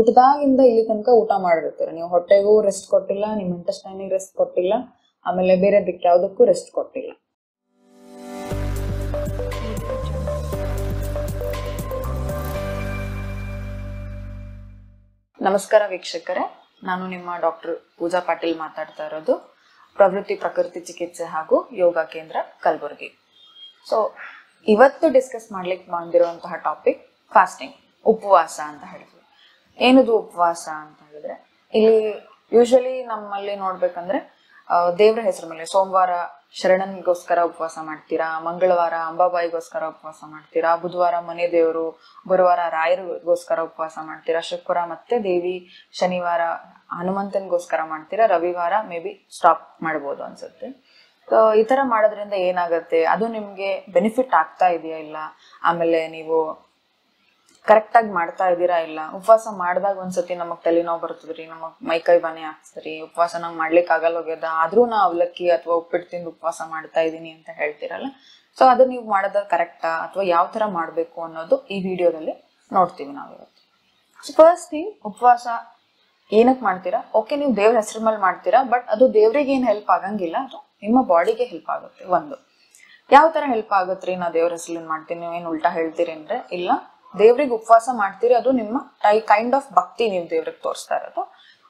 ಊಟದಾಗಿಂದ ಇಲ್ಲಿ ತನಕ ಊಟ ಮಾಡಿರ್ತೀರ, ನೀವು ಹೊಟ್ಟೆಗೂ ರೆಸ್ಟ್ ಕೊಟ್ಟಿಲ್ಲ, ನಿಮ್ಮ ಇಂಟೆಸ್ಟೈನಿಗೆ ರೆಸ್ಟ್ ಕೊಟ್ಟಿಲ್ಲ, ಆಮೇಲೆ ಬೇರೆದಕ್ಕೆ ಯಾವುದಕ್ಕೂ ರೆಸ್ಟ್ ಕೊಟ್ಟಿಲ್ಲ. ನಮಸ್ಕಾರ ವೀಕ್ಷಕರೇ, ನಾನು ನಿಮ್ಮ ಡಾಕ್ಟರ್ ಪೂಜಾ ಪಾಟೀಲ್ ಮಾತಾಡ್ತಾ ಇರೋದು, ಪ್ರವೃತ್ತಿ ಪ್ರಕೃತಿ ಚಿಕಿತ್ಸೆ ಹಾಗೂ ಯೋಗ ಕೇಂದ್ರ ಕಲಬುರಗಿ. ಸೊ ಇವತ್ತು ಡಿಸ್ಕಸ್ ಮಾಡ್ಲಿಕ್ಕೆ ಬಂದಿರುವಂತಹ ಟಾಪಿಕ್ ಫಾಸ್ಟಿಂಗ್, ಉಪವಾಸ ಅಂತ ಹೇಳ್ತೀವಿ. ಏನದು ಉಪವಾಸ ಅಂತ ಹೇಳಿದ್ರೆ, ಇಲ್ಲಿ ಯೂಶಲಿ ನಮ್ಮಲ್ಲಿ ನೋಡ್ಬೇಕಂದ್ರೆ ದೇವ್ರ ಹೆಸರು ಮೇಲೆ ಸೋಮವಾರ ಶರಣನ್ಗೋಸ್ಕರ ಉಪವಾಸ ಮಾಡ್ತೀರಾ, ಮಂಗಳವಾರ ಅಂಬಾಬಾಯಿಗೋಸ್ಕರ ಉಪವಾಸ ಮಾಡ್ತೀರಾ, ಬುಧವಾರ ಮನೆ ದೇವರು, ಗುರುವಾರ ರಾಯರಿಗೋಸ್ಕರ ಉಪವಾಸ ಮಾಡ್ತೀರಾ, ಶುಕ್ರವಾರ ಮತ್ತೆ ದೇವಿ, ಶನಿವಾರ ಹನುಮಂತನ್ಗೋಸ್ಕರ ಮಾಡ್ತೀರಾ, ರವಿವಾರ ಮೇ ಬಿ ಸ್ಟಾಪ್ ಮಾಡ್ಬೋದು ಅನ್ಸುತ್ತೆ. ಸೊ ಈ ತರ ಮಾಡೋದ್ರಿಂದ ಏನಾಗುತ್ತೆ, ಅದು ನಿಮ್ಗೆ ಬೆನಿಫಿಟ್ ಆಗ್ತಾ ಇದೆಯಾ ಇಲ್ಲ, ಆಮೇಲೆ ನೀವು ಕರೆಕ್ಟ್ ಆಗಿ ಮಾಡ್ತಾ ಇದ್ದೀರಾ ಇಲ್ಲ. ಉಪವಾಸ ಮಾಡಿದಾಗ ಒಂದ್ಸತಿ ನಮಗ್ ತಲೆನೋವು ಬರ್ತದ್ರಿ, ನಮಗ್ ಮೈಕೈ ಬಾನೆ ಆಗ್ತದ್ರಿ, ಉಪವಾಸ ನಂಗೆ ಮಾಡ್ಲಿಕ್ಕೆ ಆಗಲ್ಲ ಹೋಗ್ಯದ, ಆದ್ರೂ ನಾ ಅವಲಕ್ಕಿ ಅಥವಾ ಉಪ್ಪಿಟ್ಟು ತಿಂದು ಉಪವಾಸ ಮಾಡ್ತಾ ಇದೀನಿ ಅಂತ ಹೇಳ್ತಿರಲ್ಲ. ಸೊ ಅದು ನೀವು ಮಾಡೋದ ಕರೆಕ್ಟಾ ಅಥವಾ ಯಾವ ತರ ಮಾಡ್ಬೇಕು ಅನ್ನೋದು ಈ ವಿಡಿಯೋದಲ್ಲಿ ನೋಡ್ತೀವಿ ನಾವು ಇವತ್ತು. ಸೊ ಫಸ್ಟ್ ಥಿಂಗ್, ಉಪವಾಸ ಏನಕ್ ಮಾಡ್ತೀರಾ? ಓಕೆ, ನೀವು ದೇವ್ರ ಹೆಸರು ಮೇಲೆ ಮಾಡ್ತೀರಾ, ಬಟ್ ಅದು ದೇವ್ರಿಗೆ ಏನ್ ಹೆಲ್ಪ್ ಆಗಂಗಿಲ್ಲ, ಅದು ನಿಮ್ಮ ಬಾಡಿಗೆ ಹೆಲ್ಪ್ ಆಗುತ್ತೆ. ಒಂದು ಯಾವ ತರ ಹೆಲ್ಪ್ ಆಗುತ್ತೆ, ನಾ ದೇವ್ರ ಹೆಸರು ಮಾಡ್ತೀನಿ, ನೀವು ಏನ್ ಉಲ್ಟಾ ಹೇಳ್ತೀರಿ ಅಂದ್ರೆ ಇಲ್ಲ, ದೇವ್ರಿಗೆ ಉಪವಾಸ ಮಾಡ್ತೀರಿ, ಅದು ನಿಮ್ಮ ಕೈಂಡ್ ಆಫ್ ಭಕ್ತಿ ನೀವು ದೇವ್ರಿಗೆ ತೋರಿಸ್ತಾ ಇರೋದು.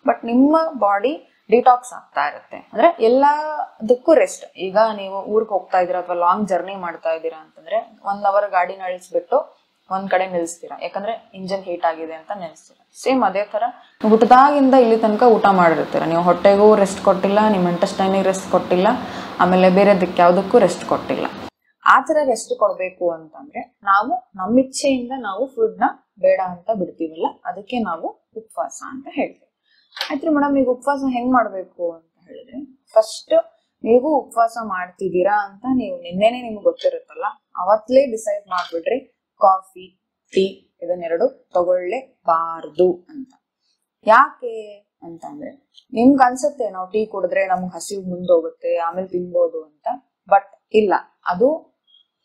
ಬಟ್ ನಿಮ್ಮ ಬಾಡಿ ಡಿಟಾಕ್ಸ್ ಆಗ್ತಾ ಇರುತ್ತೆ, ಅಂದ್ರೆ ಎಲ್ಲದಕ್ಕೂ ರೆಸ್ಟ್. ಈಗ ನೀವು ಊರಿಗೆ ಹೋಗ್ತಾ ಇದೀರಾ ಅಥವಾ ಲಾಂಗ್ ಜರ್ನಿ ಮಾಡ್ತಾ ಇದ್ದೀರಾ ಅಂತಂದ್ರೆ 1 ಅವರ್ ಗಾಡಿ ನಿಲ್ಲಿಸ್ಬಿಟ್ಟು ಒಂದ್ ಕಡೆ ನಿಲ್ಲಿಸ್ತೀರಾ, ಯಾಕಂದ್ರೆ ಇಂಜಿನ್ ಹೀಟ್ ಆಗಿದೆ ಅಂತ ನಿಲ್ಲಿಸ್ತೀರಾ. ಸೇಮ್ ಅದೇ ತರ ಊಟದಾಗಿಂದ ಇಲ್ಲಿ ತನಕ ಊಟ ಮಾಡಿರ್ತೀರ, ನೀವು ಹೊಟ್ಟೆಗೂ ರೆಸ್ಟ್ ಕೊಟ್ಟಿಲ್ಲ, ನಿಮ್ಮ ಇಂಟೆಸ್ಟೈನಿಗೆ ರೆಸ್ಟ್ ಕೊಟ್ಟಿಲ್ಲ, ಆಮೇಲೆ ಬೇರೆದಕ್ಕೆ ಯಾವುದಕ್ಕೂ ರೆಸ್ಟ್ ಕೊಟ್ಟಿಲ್ಲ. ಆ ತರ ರೆಸ್ಟ್ ಕೊಡ್ಬೇಕು ಅಂತಂದ್ರೆ ನಾವು ನಮ್ಮ ಇಚ್ಛೆಯಿಂದ ನಾವು ಫುಡ್ ನ ಬೇಡ ಅಂತ ಬಿಡ್ತೀವಲ್ಲ, ಅದಕ್ಕೆ ನಾವು ಉಪವಾಸ ಅಂತ ಹೇಳ್ತೀವಿ. ಆಯ್ತು ಮೇಡಮ್, ಈಗ ಉಪವಾಸ ಹೆಂಗ್ ಮಾಡ್ಬೇಕು ಅಂತ ಹೇಳಿದ್ರೆ, ಫಸ್ಟ್ ನೀವು ಉಪವಾಸ ಮಾಡ್ತಿದ್ದೀರಾ ಅಂತ ನೀವು ನಿನ್ನೆನೆ ನಿಮ್ಗೆ ಗೊತ್ತಿರುತ್ತಲ್ಲ, ಅವತ್ತಲೇ ಡಿಸೈಡ್ ಮಾಡ್ಬಿಡ್ರಿ ಕಾಫಿ ಟೀ ಇದನ್ನೆರಡು ತಗೊಳ್ಳೇಬಾರ್ದು ಅಂತ. ಯಾಕೆ ಅಂತಂದ್ರೆ, ನಿಮ್ಗೆ ಅನ್ಸುತ್ತೆ ನಾವು ಟೀ ಕುಡಿದ್ರೆ ನಮ್ಗೆ ಹಸಿವು ಮುಂದೋಗುತ್ತೆ ಆಮೇಲೆ ತಿನ್ಬೋದು ಅಂತ, ಬಟ್ ಇಲ್ಲ, ಅದು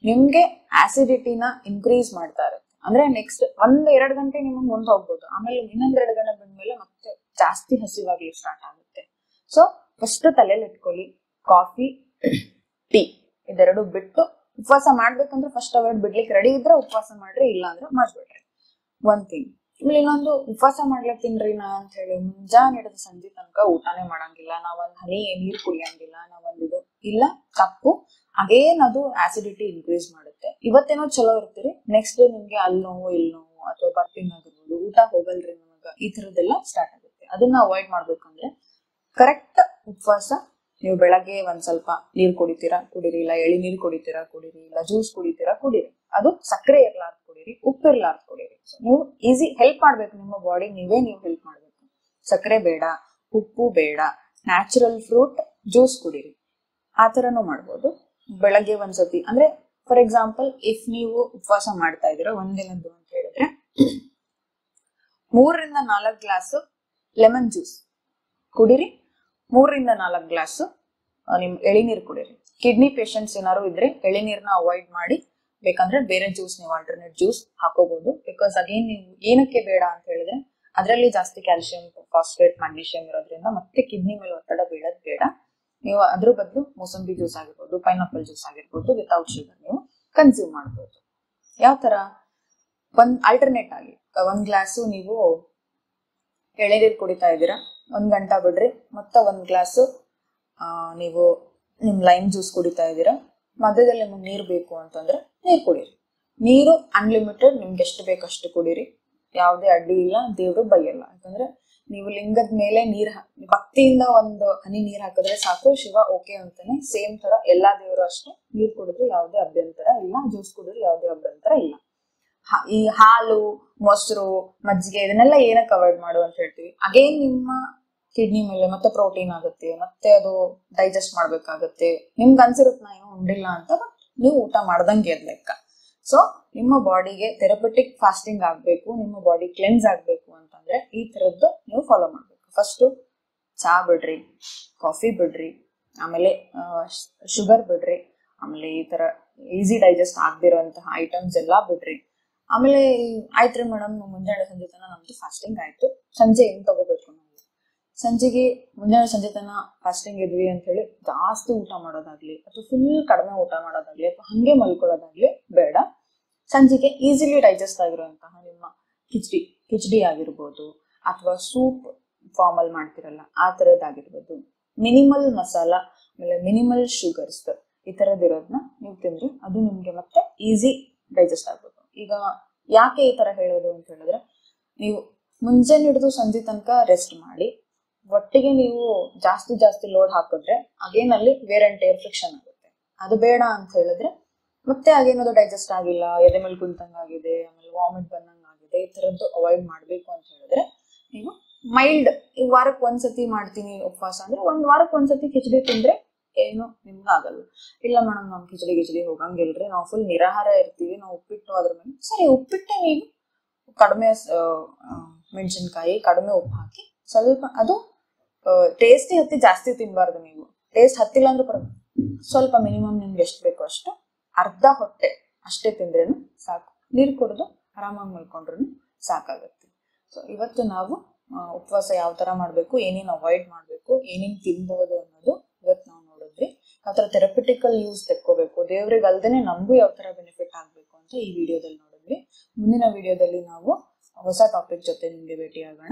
ನಿಮ್ಗೆ ಆಸಿಡಿಟಿನ ಇನ್ಕ್ರೀಸ್ ಮಾಡ್ತಾ ಇರುತ್ತೆ. ಅಂದ್ರೆ ನೆಕ್ಸ್ಟ್ 1-2 ಗಂಟೆ ನಿಮ್ಗೆ ಮುಂದೆ ಹೋಗ್ಬೋದು, ಆಮೇಲೆ ಇನ್ನೊಂದ್ 2 ಗಂಟೆ ಬಂದ್ಮೇಲೆ ಮತ್ತೆ ಜಾಸ್ತಿ ಹಸಿವಾಗ್ಲಿ ಸ್ಟಾರ್ಟ್ ಆಗುತ್ತೆ. ಸೊ ಫಸ್ಟ್ ತಲೆಯಲ್ಲಿ ಇಟ್ಕೊಳ್ಳಿ, ಕಾಫಿ ಟೀ ಇದೆರಡು ಬಿಟ್ಟು ಉಪವಾಸ ಮಾಡ್ಬೇಕಂದ್ರೆ ಫಸ್ಟ್ ಅವಾಯ್ಡ್, ಬಿಡ್ಲಿಕ್ಕೆ ರೆಡಿ ಇದ್ರೆ ಉಪವಾಸ ಮಾಡ್ರಿ, ಇಲ್ಲ ಅಂದ್ರೆ ಮಾಡ್ಬಿಡ್ರಿ. ಒಂದ್ ಥಿಂಗ್. ಆಮೇಲೆ ಇನ್ನೊಂದು, ಉಪವಾಸ ಮಾಡ್ಲತ್ತೀನ್ರಿ ನಾ ಅಂತ ಹೇಳಿ ಮುಂಜಾನೆ ಹಿಡಿದ ಸಂಜೆ ತನಕ ಊಟನೇ ಮಾಡಂಗಿಲ್ಲ, ನಾವೊಂದ್ ಹನಿ ನೀರ್ ಕುಡಿಯಂಗಿಲ್ಲ, ನಾವೊಂದಿದು ಇಲ್ಲ, ತಪ್ಪು. ಅಗೇನ್ ಅದು ಆಸಿಡಿಟಿ ಇನ್ಕ್ರೀಸ್ ಮಾಡುತ್ತೆ. ಇವತ್ತೇನೋ ಚಲೋ ಇರ್ತೀರಿ, ನೆಕ್ಸ್ಟ್ ಡೇ ನಿಮ್ಗೆ ಅಲ್ಲಿ ನೋವು ಇಲ್ಲಿ ನೋವು ಅಥವಾ ಬರ್ಪಿಂಗ್ ಆಗಿರ್ಬೋದು, ಊಟ ಹೋಗಲ್ರಿ ನಮಗ, ಈ ತರದ್ದೆಲ್ಲ ಸ್ಟಾರ್ಟ್ ಆಗುತ್ತೆ. ಅದನ್ನ ಅವಾಯ್ಡ್ ಮಾಡ್ಬೇಕಂದ್ರೆ ಕರೆಕ್ಟ್ ಉಪವಾಸ, ನೀವು ಬೆಳಗ್ಗೆ ಒಂದ್ ಸ್ವಲ್ಪ ನೀರ್ ಕುಡಿತೀರಾ ಕುಡೀರಿ, ಇಲ್ಲ ಎಳಿನೀರ್ ಕುಡಿತೀರಾ ಕುಡೀರಿ, ಇಲ್ಲ ಜ್ಯೂಸ್ ಕುಡಿತೀರಾ ಕುಡೀರಿ, ಅದು ಸಕ್ಕರೆ ಇರ್ಲಾರ್ದು ಕುಡೀರಿ, ಉಪ್ಪು ಇರ್ಲಾರ್ದು ಕುಡೀರಿ. ನೀವು ಈಸಿ ಹೆಲ್ಪ್ ಮಾಡ್ಬೇಕು ನಿಮ್ಮ ಬಾಡಿ, ನೀವು ಹೆಲ್ಪ್ ಮಾಡ್ಬೇಕು. ಸಕ್ಕರೆ ಬೇಡ, ಉಪ್ಪು ಬೇಡ, ನ್ಯಾಚುರಲ್ ಫ್ರೂಟ್ ಜ್ಯೂಸ್ ಕುಡೀರಿ, ಆ ತರನು ಮಾಡ್ಬೋದು. ಬೆಳಗ್ಗೆ ಒಂದ್ಸತಿ, ಅಂದ್ರೆ ಫಾರ್ ಎಕ್ಸಾಂಪಲ್ ಇಫ್ ನೀವು ಉಪವಾಸ ಮಾಡ್ತಾ ಇದೀರ ಒಂದಿನದ್ದು ಅಂತ ಹೇಳಿದ್ರೆ 3-4 ಗ್ಲಾಸ್ ಲೆಮನ್ ಜ್ಯೂಸ್ ಕುಡೀರಿ, 3-4 ಗ್ಲಾಸ್ ನಿಮ್ ಎಳಿನೀರ್ ಕುಡೀರಿ. ಕಿಡ್ನಿ ಪೇಷಂಟ್ಸ್ ಏನಾರು ಇದ್ರೆ ಎಳಿನೀರ್ನ ಅವಾಯ್ಡ್ ಮಾಡಿ, ಬೇಕಂದ್ರೆ ಬೇರೆ ಜ್ಯೂಸ್ ನೀವು ಆಲ್ಟರ್ನೇಟ್ ಜ್ಯೂಸ್ ಹಾಕೋಬಹುದು. ಬಿಕಾಸ್ ಅಗೇನ್ ನೀವು ಏನಕ್ಕೆ ಬೇಡ ಅಂತ ಹೇಳಿದ್ರೆ, ಅದರಲ್ಲಿ ಜಾಸ್ತಿ ಕ್ಯಾಲ್ಸಿಯಂ, ಫಾಸ್ಫೇಟ್, ಮ್ಯಾಗ್ನೀಷಿಯಂ ಇರೋದ್ರಿಂದ ಮತ್ತೆ ಕಿಡ್ನಿ ಮೇಲೆ ಒತ್ತಡ ಬೀಳೋದ್ ಬೇಡ. ನೀವು ಅದ್ರ ಬದಲು ಮೋಸಂಬಿ ಜ್ಯೂಸ್ ಆಗಿರ್ಬೋದು, ಪೈನಾಪಲ್ ಜ್ಯೂಸ್ ಆಗಿರ್ಬೋದು, ವಿತೌಟ್ ಶುಗರ್ ನೀವು ಕನ್ಸ್ಯೂಮ್ ಮಾಡ್ಬೋದು. ಯಾವ ತರ, ಒಂದ್ ಆಲ್ಟರ್ನೇಟ್ ಆಗಿ 1 ಗ್ಲಾಸು ನೀವು ಎಳೆನೀರು ಕುಡಿತಾ ಇದ್ದೀರಾ, 1 ಗಂಟೆ ಬಿಡ್ರಿ, ಮತ್ತೆ 1 ಗ್ಲಾಸು ನೀವು ನಿಮ್ ಲೈಮ್ ಜ್ಯೂಸ್ ಕುಡಿತಾ ಇದ್ದೀರಾ, ಮಧ್ಯದಲ್ಲಿ ನಿಮ್ಗೆ ನೀರ್ ಬೇಕು ಅಂತಂದ್ರೆ ನೀರ್ ಕುಡೀರಿ. ನೀರು ಅನ್ಲಿಮಿಟೆಡ್, ನಿಮ್ಗೆ ಎಷ್ಟು ಬೇಕಷ್ಟು ಕುಡೀರಿ, ಯಾವುದೇ ಅಡ್ಡಿ ಇಲ್ಲ, ದೇವ್ರು ಬೈಯಲ್ಲ. ಯಾಕಂದ್ರೆ ನೀವು ಲಿಂಗದ ಮೇಲೆ ಭಕ್ತಿಯಿಂದ ಒಂದು ಹನಿ ನೀರ್ ಹಾಕಿದ್ರೆ ಸಾಕು, ಶಿವ ಓಕೆ ಅಂತಾನೆ. ಸೇಮ್ ತರ ಎಲ್ಲಾ ದೇವರು ಅಷ್ಟೇ, ನೀರ್ ಕುಡಿದ್ರೆ ಯಾವುದೇ ಅಭ್ಯಂತರ ಇಲ್ಲ, ಜ್ಯೂಸ್ ಕುಡಿದ್ರೆ ಯಾವುದೇ ಅಭ್ಯಂತರ ಇಲ್ಲ. ಈ ಹಾಲು, ಮೊಸರು, ಮಜ್ಜಿಗೆ ಇದನ್ನೆಲ್ಲ ಏನಕ್ಕೆ ಅವಾಯ್ಡ್ ಮಾಡು ಅಂತ ಹೇಳ್ತೀವಿ, ಅಗೇನ್ ನಿಮ್ಮ ಕಿಡ್ನಿ ಮೇಲೆ ಮತ್ತೆ ಪ್ರೋಟೀನ್ ಆಗುತ್ತೆ, ಮತ್ತೆ ಅದು ಡೈಜೆಸ್ಟ್ ಮಾಡ್ಬೇಕಾಗತ್ತೆ. ನಿಮ್ಗೆ ಅನ್ಸಿರುತ್ತೆ ನಾ ಏನೋ ಉಂಡಿಲ್ಲ ಅಂತ, ಬಟ್ ನೀವು ಊಟ ಮಾಡ್ದಂಗೆ ಲೆಕ್ಕ. ಸೊ ನಿಮ್ಮ ಬಾಡಿಗೆ ಥೆರಪಟಿಕ್ ಫಾಸ್ಟಿಂಗ್ ಆಗ್ಬೇಕು, ನಿಮ್ಮ ಬಾಡಿ ಕ್ಲೆನ್ಸ್ ಆಗ್ಬೇಕು ಅಂತಂದ್ರೆ ಈ ತರದ್ದು ನೀವು ಫಾಲೋ ಮಾಡ್ಬೇಕು. ಫಸ್ಟ್ ಚಹಾ ಬಿಡ್ರಿ, ಕಾಫಿ ಬಿಡ್ರಿ, ಆಮೇಲೆ ಶುಗರ್ ಬಿಡ್ರಿ, ಆಮೇಲೆ ಈ ತರ ಈಸಿ ಡೈಜೆಸ್ಟ್ ಆಗದಿರುವಂತಹ ಐಟಮ್ಸ್ ಎಲ್ಲಾ ಬಿಡ್ರಿ. ಆಮೇಲೆ ಆಯ್ತ್ರಿ ಮೇಡಮ್, ಮುಂಜಾನೆ ಸಂಜೆ ತನ ನಮ್ದು ಫಾಸ್ಟಿಂಗ್ ಆಯ್ತು, ಸಂಜೆ ಏನ್ ತಗೋಬೇಕು ನಾವು? ಸಂಜೆಗೆ ಮುಂಜಾನೆ ಸಂಜೆ ತನ ಫಾಸ್ಟಿಂಗ್ ಇದ್ವಿ ಅಂತ ಹೇಳಿ ಜಾಸ್ತಿ ಊಟ ಮಾಡೋದಾಗ್ಲಿ ಅಥವಾ ಫುಲ್ ಕಡಿಮೆ ಊಟ ಮಾಡೋದಾಗ್ಲಿ ಅಥವಾ ಹಂಗೆ ಮಲ್ಕೊಳ್ಳೋದಾಗ್ಲಿ ಬೇಡ. ಸಂಜೆಗೆ ಈಸಿಲಿ ಡೈಜೆಸ್ಟ್ ಆಗಿರುವಂತಹ ನಿಮ್ಮ ಕಿಚಡಿ ಆಗಿರ್ಬೋದು ಅಥವಾ ಸೂಪ್ ಫಾರ್ಮ್ ಅಲ್ಲಿ ಮಾಡ್ತಿರಲ್ಲ ಆ ತರದ್ದಾಗಿರ್ಬೋದು, ಮಿನಿಮಲ್ ಮಸಾಲ ಆಮೇಲೆ ಮಿನಿಮಲ್ ಶುಗರ್ಸ್ ಈ ತರದಿರೋದನ್ನ ನೀವು ತಿಂದ್ರೆ ಅದು ನಿಮ್ಗೆ ಮತ್ತೆ ಈಸಿ ಡೈಜೆಸ್ಟ್ ಆಗ್ಬೋದು. ಈಗ ಯಾಕೆ ಈ ತರ ಹೇಳೋದು ಅಂತ ಹೇಳಿದ್ರೆ, ನೀವು ಮುಂಜಾನೆ ಹಿಡಿದು ಸಂಜೆ ತನಕ ರೆಸ್ಟ್ ಮಾಡಿ ಒಟ್ಟಿಗೆ ನೀವು ಜಾಸ್ತಿ ಲೋಡ್ ಹಾಕಿದ್ರೆ ಅಗೇನಲ್ಲಿ ವೇರ್ ಅಂಡ್ ಟೇರ್ ಫ್ರಿಕ್ಷನ್ ಆಗುತ್ತೆ. ಅದು ಬೇಡ ಅಂತ ಹೇಳಿದ್ರೆ ಮತ್ತೆ ಅಗೇನದು ಡೈಜೆಸ್ಟ್ ಆಗಿಲ್ಲ, ಎದೆ ಮೇಲೆ ಕುಂತಂಗಾಗಿದೆ, ಆಮೇಲೆ ವಾಮಿಟ್ ಬಂದಂಗಾಗಿದೆ, ಈ ತರದ್ದು ಅವಾಯ್ಡ್ ಮಾಡ್ಬೇಕು ಅಂತ ಹೇಳಿದ್ರೆ ನೀವು ಮೈಲ್ಡ್, ಈಗ ವಾರಕ್ಕೆ ಒಂದ್ಸತಿ ಮಾಡ್ತೀನಿ ಉಪವಾಸ ಅಂದ್ರೆ ಒಂದ್ ವಾರಕ್ಕೆ ಒಂದ್ಸತಿ ಕಿಚಡಿ ತಿಂದ್ರೆ ಏನು ನಿಮ್ಗೆ ಆಗಲ್ಲ. ಇಲ್ಲ ಮೇಡಮ್ ನಮ್ ಕಿಚಡಿ ಹೋಗಂಗಿಲ್ರಿ, ನಾವು ಫುಲ್ ನಿರಾಹಾರ ಇರ್ತೀವಿ, ನಾವು ಉಪ್ಪಿಟ್ಟು ಅದ್ರ ಮೇಲೆ, ಸರಿ ಉಪ್ಪಿಟ್ಟೆ ನೀವು ಕಡಿಮೆ ಮೆಣಸಿನ್ಕಾಯಿ ಕಡಿಮೆ ಉಪ್ಪು ಹಾಕಿ ಸ್ವಲ್ಪ, ಅದು ಟೇಸ್ಟಿ ಹತ್ತಿ ಜಾಸ್ತಿ ತಿನ್ಬಾರ್ದು. ನೀವು ಟೇಸ್ಟ್ ಹತ್ತಿಲ್ಲ ಅಂದ್ರೆ ಪರವಾಗಿಲ್ಲ, ಸ್ವಲ್ಪ ಮಿನಿಮಮ್ ನಿಮ್ಗೆ ಎಷ್ಟು ಬೇಕೋ ಅಷ್ಟು ಅರ್ಧ ಹೊಟ್ಟೆ ಅಷ್ಟೇ ತಿಂದ್ರೇನು ಸಾಕು, ನೀರು ಕುಡಿದು ಆರಾಮಾಗಿ ಮಲ್ಕೊಂಡ್ರು ಸಾಕಾಗತ್ತೆ. ಸೊ ಇವತ್ತು ನಾವು ಉಪವಾಸ ಯಾವ ತರ ಮಾಡ್ಬೇಕು, ಏನೇನು ಅವಾಯ್ಡ್ ಮಾಡ್ಬೇಕು, ಏನೇನು ತಿನ್ಬಹುದು ಅನ್ನೋದು ಇವತ್ತು ನಾವು ನೋಡಿದ್ವಿ. ಯಾವ ತರ ಥೆರಪಿಟಿಕಲ್ ಯೂಸ್ ತೆಕ್ಕೋಬೇಕು, ದೇವ್ರಿಗೆ ಅಲ್ದೇನೆ ನಮಗೂ ಯಾವ ತರ ಬೆನಿಫಿಟ್ ಆಗ್ಬೇಕು ಅಂತ ಈ ವಿಡಿಯೋದಲ್ಲಿ ನೋಡಿದ್ವಿ. ಮುಂದಿನ ವಿಡಿಯೋದಲ್ಲಿ ನಾವು ಹೊಸ ಟಾಪಿಕ್ ಜೊತೆ ನಿಮ್ಗೆ ಭೇಟಿ ಆಗೋಣ.